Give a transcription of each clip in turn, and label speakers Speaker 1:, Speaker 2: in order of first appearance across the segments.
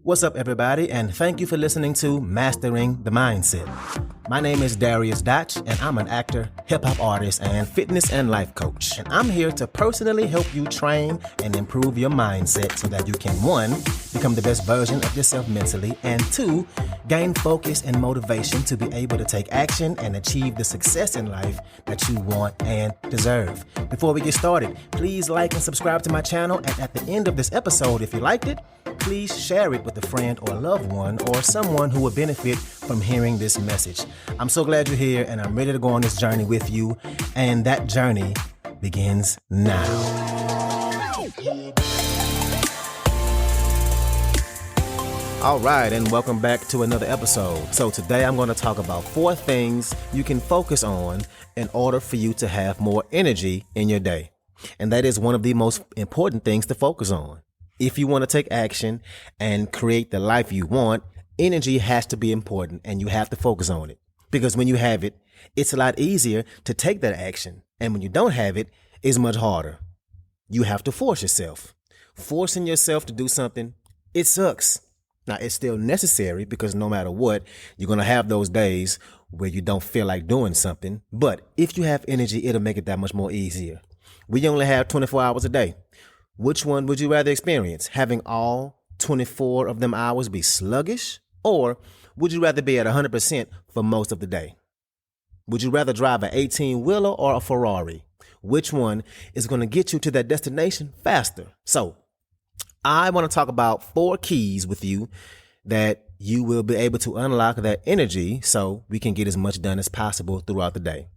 Speaker 1: What's up, everybody, and thank you for listening to Mastering the Mindset. My name is Dariusdotch, and I'm an actor, hip-hop artist, and fitness and life coach. And I'm here to personally help you train and improve your mindset so that you can, 1, become the best version of yourself mentally, and 2, gain focus and motivation to be able to take action and achieve the success in life that you want and deserve. Before we get started, please like and subscribe to my channel, and at the end of this episode, if you liked it, please share it with a friend or loved one or someone who would benefit from hearing this message. I'm so glad you're here, and I'm ready to go on this journey with you, and that journey begins now. All right, and welcome back to another episode. So today I'm going to talk about 4 things you can focus on in order for you to have more energy in your day. And that is one of the most important things to focus on. If you want to take action and create the life you want, energy has to be important, and you have to focus on it. Because when you have it, it's a lot easier to take that action. And when you don't have it, it's much harder. You have to force yourself. Forcing yourself to do something, it sucks. Now, it's still necessary because no matter what, you're going to have those days where you don't feel like doing something. But if you have energy, it'll make it that much more easier. We only have 24 hours a day. Which one would you rather experience? Having all 24 of them hours be sluggish? Or would you rather be at 100% for most of the day? Would you rather drive an 18-wheeler or a Ferrari? Which one is going to get you to that destination faster? So I want to talk about 4 keys with you that you will be able to unlock that energy so we can get as much done as possible throughout the day.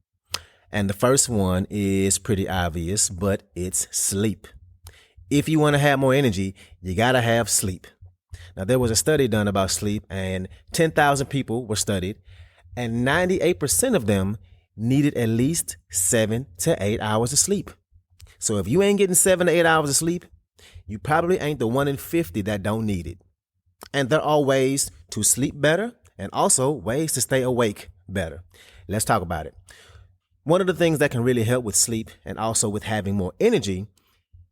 Speaker 1: And the first one is pretty obvious, but it's sleep. If you want to have more energy, you got to have sleep. Now, there was a study done about sleep, and 10,000 people were studied, and 98% of them needed at least 7 to 8 hours of sleep. So if you ain't getting 7 to 8 hours of sleep, you probably ain't the 1 in 50 that don't need it. And there are ways to sleep better and also ways to stay awake better. Let's talk about it. One of the things that can really help with sleep and also with having more energy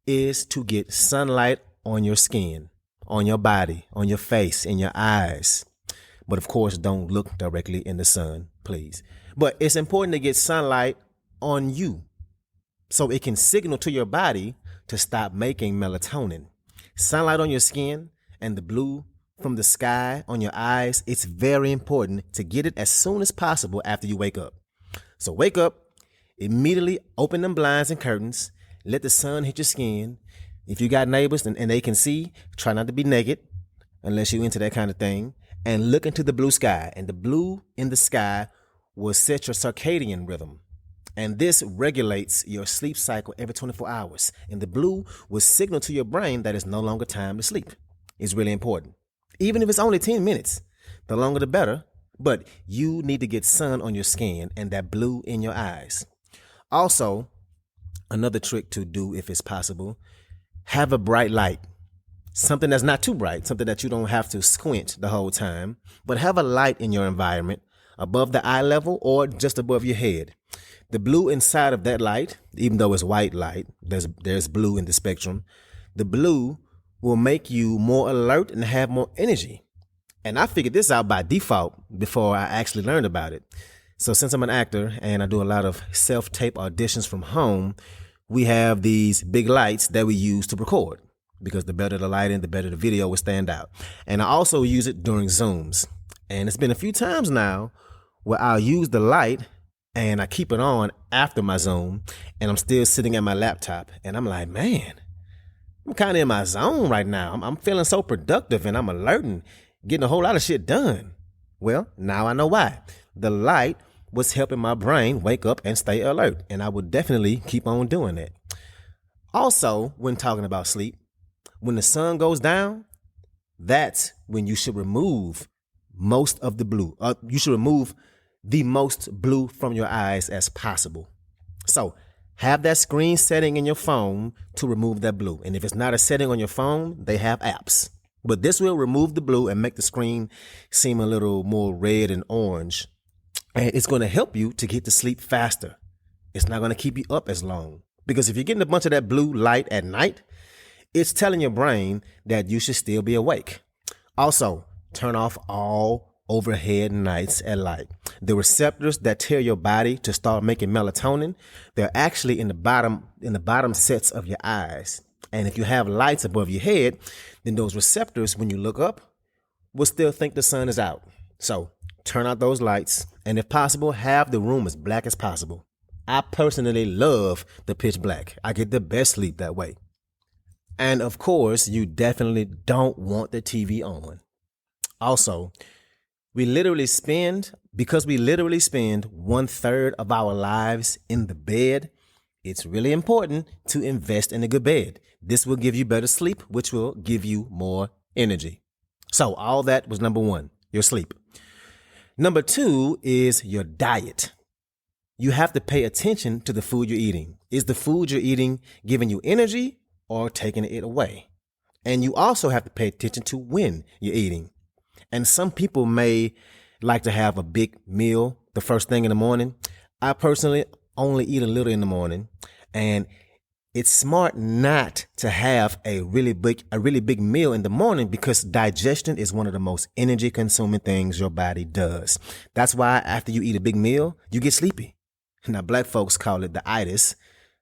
Speaker 1: is to get sunlight on your skin, on your body, on your face, in your eyes. But of course, don't look directly in the sun, please. But it's important to get sunlight on you so it can signal to your body to stop making melatonin. Sunlight on your skin and the blue from the sky on your eyes, it's very important to get it as soon as possible after you wake up. So wake up, immediately open them blinds and curtains. Let the sun hit your skin. If you got neighbors and they can see, try not to be naked unless you're into that kind of thing. And look into the blue sky. And the blue in the sky will set your circadian rhythm. And this regulates your sleep cycle every 24 hours. And the blue will signal to your brain that it's no longer time to sleep. It's really important. Even if it's only 10 minutes, the longer the better. But you need to get sun on your skin and that blue in your eyes. Also, another trick to do if it's possible, have a bright light. Something that's not too bright, something that you don't have to squint the whole time, but have a light in your environment above the eye level or just above your head. The blue inside of that light, even though it's white light, there's blue in the spectrum, the blue will make you more alert and have more energy. And I figured this out by default before I actually learned about it. So since I'm an actor and I do a lot of self-tape auditions from home, we have these big lights that we use to record because the better the lighting, the better the video will stand out. And I also use it during Zooms. And it's been a few times now where I'll use the light and I keep it on after my Zoom and I'm still sitting at my laptop and I'm like, man, I'm kind of in my zone right now. I'm feeling so productive and I'm alert and getting a whole lot of shit done. Well, now I know why. The light was helping my brain wake up and stay alert. And I would definitely keep on doing that. Also, when talking about sleep, when the sun goes down, that's when you should remove most of the blue. You should remove the most blue from your eyes as possible. So have that screen setting in your phone to remove that blue. And if it's not a setting on your phone, they have apps. But this will remove the blue and make the screen seem a little more red and orange. And it's going to help you to get to sleep faster. It's not going to keep you up as long. Because if you're getting a bunch of that blue light at night, it's telling your brain that you should still be awake. Also, turn off all overhead lights at light. The receptors that tell your body to start making melatonin, they're actually in the bottom sets of your eyes. And if you have lights above your head, then those receptors, when you look up, will still think the sun is out. So turn out those lights, and if possible, have the room as black as possible. I personally love the pitch black. I get the best sleep that way. And of course, you definitely don't want the TV on. Also, we literally spend 1/3 of our lives in the bed. It's really important to invest in a good bed. This will give you better sleep, which will give you more energy. So all that was number 1, your sleep. Number 2 is your diet. You have to pay attention to the food you're eating. Is the food you're eating giving you energy or taking it away? And you also have to pay attention to when you're eating. And some people may like to have a big meal the first thing in the morning. I personally only eat a little in the morning, and it's smart not to have a really big meal in the morning because digestion is one of the most energy consuming things your body does. That's why after you eat a big meal, you get sleepy. Now, black folks call it the itis,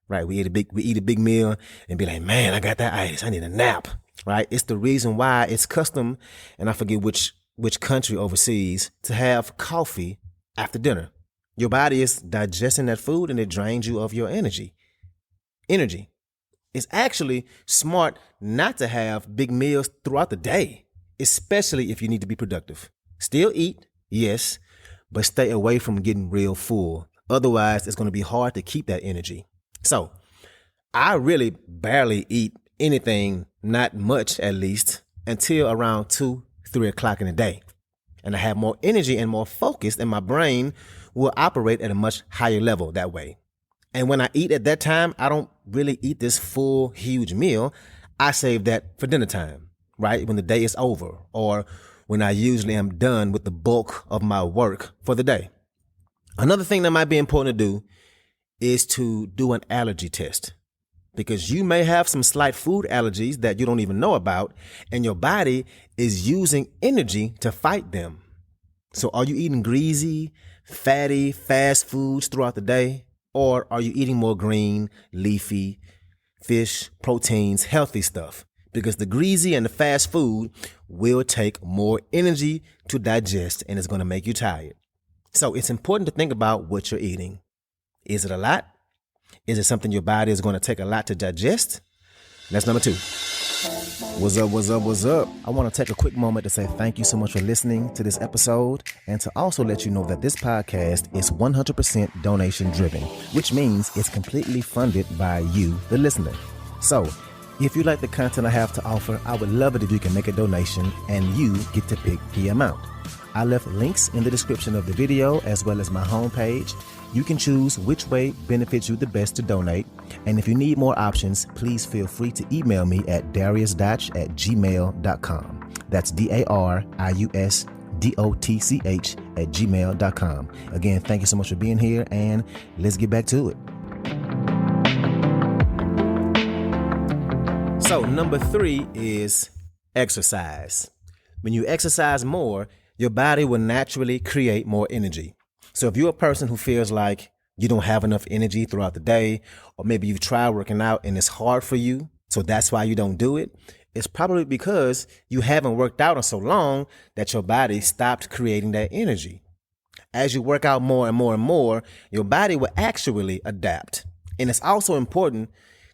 Speaker 1: right? We eat a big meal and be like, man, I got that itis. I need a nap, right? It's the reason why it's custom, and I forget which country overseas, to have coffee after dinner. Your body is digesting that food and it drains you of your energy. It's actually smart not to have big meals throughout the day, especially if you need to be productive. Still eat, yes, but stay away from getting real full. Otherwise, it's going to be hard to keep that energy. So I really barely eat anything, not much at least, until around 2-3 o'clock in the day. And I have more energy and more focus, and my brain will operate at a much higher level that way. And when I eat at that time, I don't really eat this full, huge meal. I save that for dinner time, right? When the day is over, or when I usually am done with the bulk of my work for the day. Another thing that might be important to do is to do an allergy test, because you may have some slight food allergies that you don't even know about, and your body is using energy to fight them. So are you eating greasy, fatty, fast foods throughout the day? Or are you eating more green, leafy, fish, proteins, healthy stuff? Because the greasy and the fast food will take more energy to digest, and it's going to make you tired. So it's important to think about what you're eating. Is it a lot? Is it something your body is going to take a lot to digest? That's number 2. What's up? I want to take a quick moment to say thank you so much for listening to this episode, and to also let you know that this podcast is 100% donation driven, which means it's completely funded by you, the listener. So if you like the content I have to offer, I would love it if you can make a donation and you get to pick the amount. I left links in the description of the video as well as my homepage. You can choose which way benefits you the best to donate. And if you need more options, please feel free to email me at dariusdotch@gmail.com. That's DARIUSDOTCH@gmail.com. Again, thank you so much for being here, and let's get back to it. So number 3 is exercise. When you exercise more, your body will naturally create more energy. So if you're a person who feels like you don't have enough energy throughout the day, or maybe you've tried working out and it's hard for you, so that's why you don't do it, it's probably because you haven't worked out in so long that your body stopped creating that energy. As you work out more and more and more, your body will actually adapt. And it's also important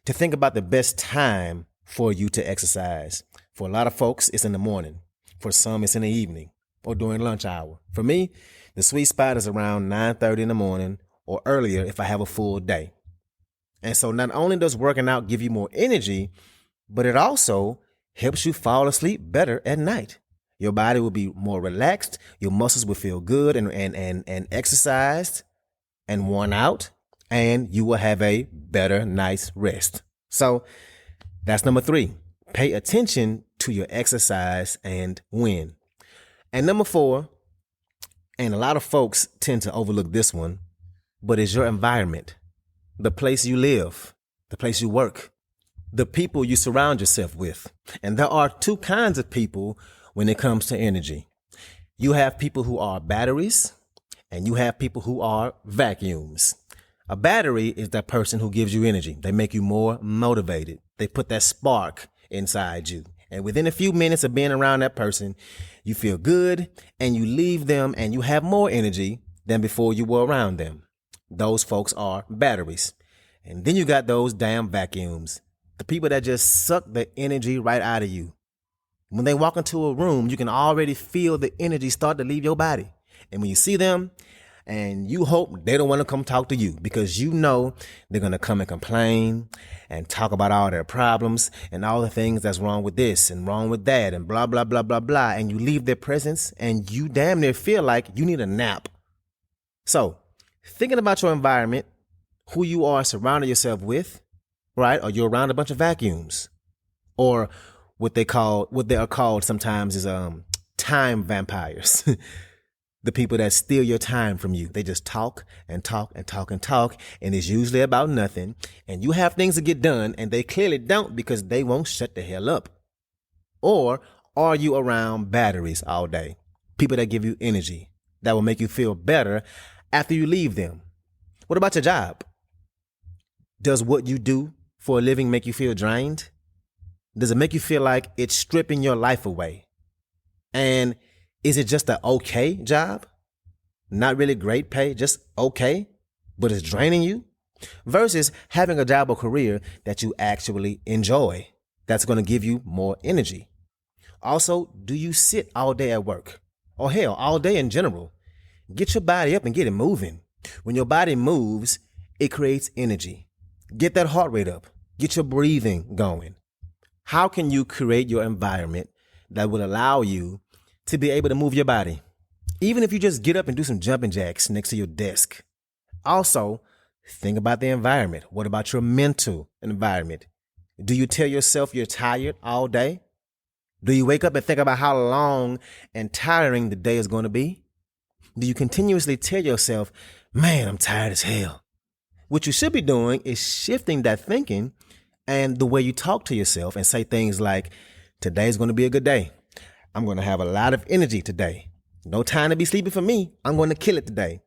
Speaker 1: to think about the best time for you to exercise. For a lot of folks, it's in the morning. For some, it's in the evening or during lunch hour. For me, the sweet spot is around 9:30 in the morning or earlier if I have a full day. And so not only does working out give you more energy, but it also helps you fall asleep better at night. Your body will be more relaxed. Your muscles will feel good and exercised and worn out, and you will have a better night's rest. So that's number 3. Pay attention to your exercise and when. And number 4, and a lot of folks tend to overlook this one, but it's your environment, the place you live, the place you work, the people you surround yourself with. And there are 2 kinds of people when it comes to energy. You have people who are batteries and you have people who are vacuums. A battery is that person who gives you energy. They make you more motivated. They put that spark inside you. And within a few minutes of being around that person, you feel good and you leave them and you have more energy than before you were around them. Those folks are batteries. And then you got those damn vacuums. The people that just suck the energy right out of you. When they walk into a room, you can already feel the energy start to leave your body. And when you see them, and you hope they don't want to come talk to you because you know they're going to come and complain and talk about all their problems and all the things that's wrong with this and wrong with that and blah, blah, blah, blah, blah. And you leave their presence and you damn near feel like you need a nap. So thinking about your environment, who you are surrounding yourself with, right? Or you're around a bunch of vacuums, or what they are called sometimes is time vampires. The people that steal your time from you. They just talk and talk and talk and talk, and it's usually about nothing. And you have things to get done, and they clearly don't because they won't shut the hell up. Or are you around batteries all day? People that give you energy, that will make you feel better after you leave them. What about your job? Does what you do for a living make you feel drained? Does it make you feel like it's stripping your life away? And is it just an okay job? Not really great pay, just okay, but it's draining you? Versus having a job or career that you actually enjoy, that's going to give you more energy. Also, do you sit all day at work? Or hell, all day in general? Get your body up and get it moving. When your body moves, it creates energy. Get that heart rate up. Get your breathing going. How can you create your environment that will allow you to be able to move your body, even if you just get up and do some jumping jacks next to your desk? Also, think about the environment. What about your mental environment? Do you tell yourself you're tired all day? Do you wake up and think about how long and tiring the day is going to be? Do you continuously tell yourself, man, I'm tired as hell? What you should be doing is shifting that thinking and the way you talk to yourself and say things like, today's going to be a good day. I'm going to have a lot of energy today. No time to be sleeping for me. I'm going to kill it today.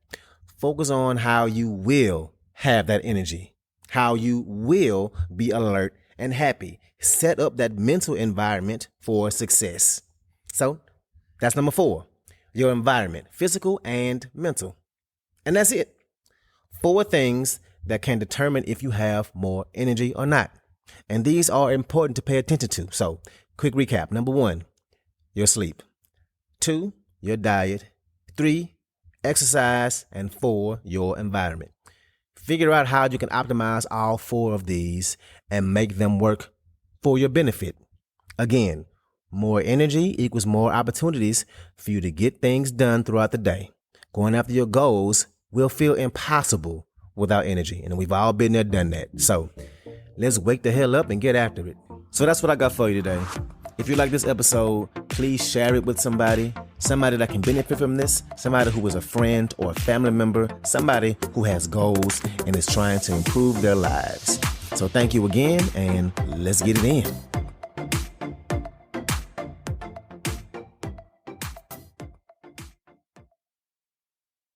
Speaker 1: Focus on how you will have that energy, how you will be alert and happy. Set up that mental environment for success. So that's number 4, your environment, physical and mental. And that's it. 4 things that can determine if you have more energy or not. And these are important to pay attention to. So quick recap. Number 1, your sleep. 2, your diet. 3, exercise. And 4, your environment. Figure out how you can optimize all 4 of these and make them work for your benefit. Again, more energy equals more opportunities for you to get things done throughout the day. Going after your goals will feel impossible without energy. And we've all been there, done that. So let's wake the hell up and get after it. So that's what I got for you today. If you like this episode, please share it with somebody that can benefit from this, somebody who is a friend or a family member, somebody who has goals and is trying to improve their lives. So thank you again, and let's get it in.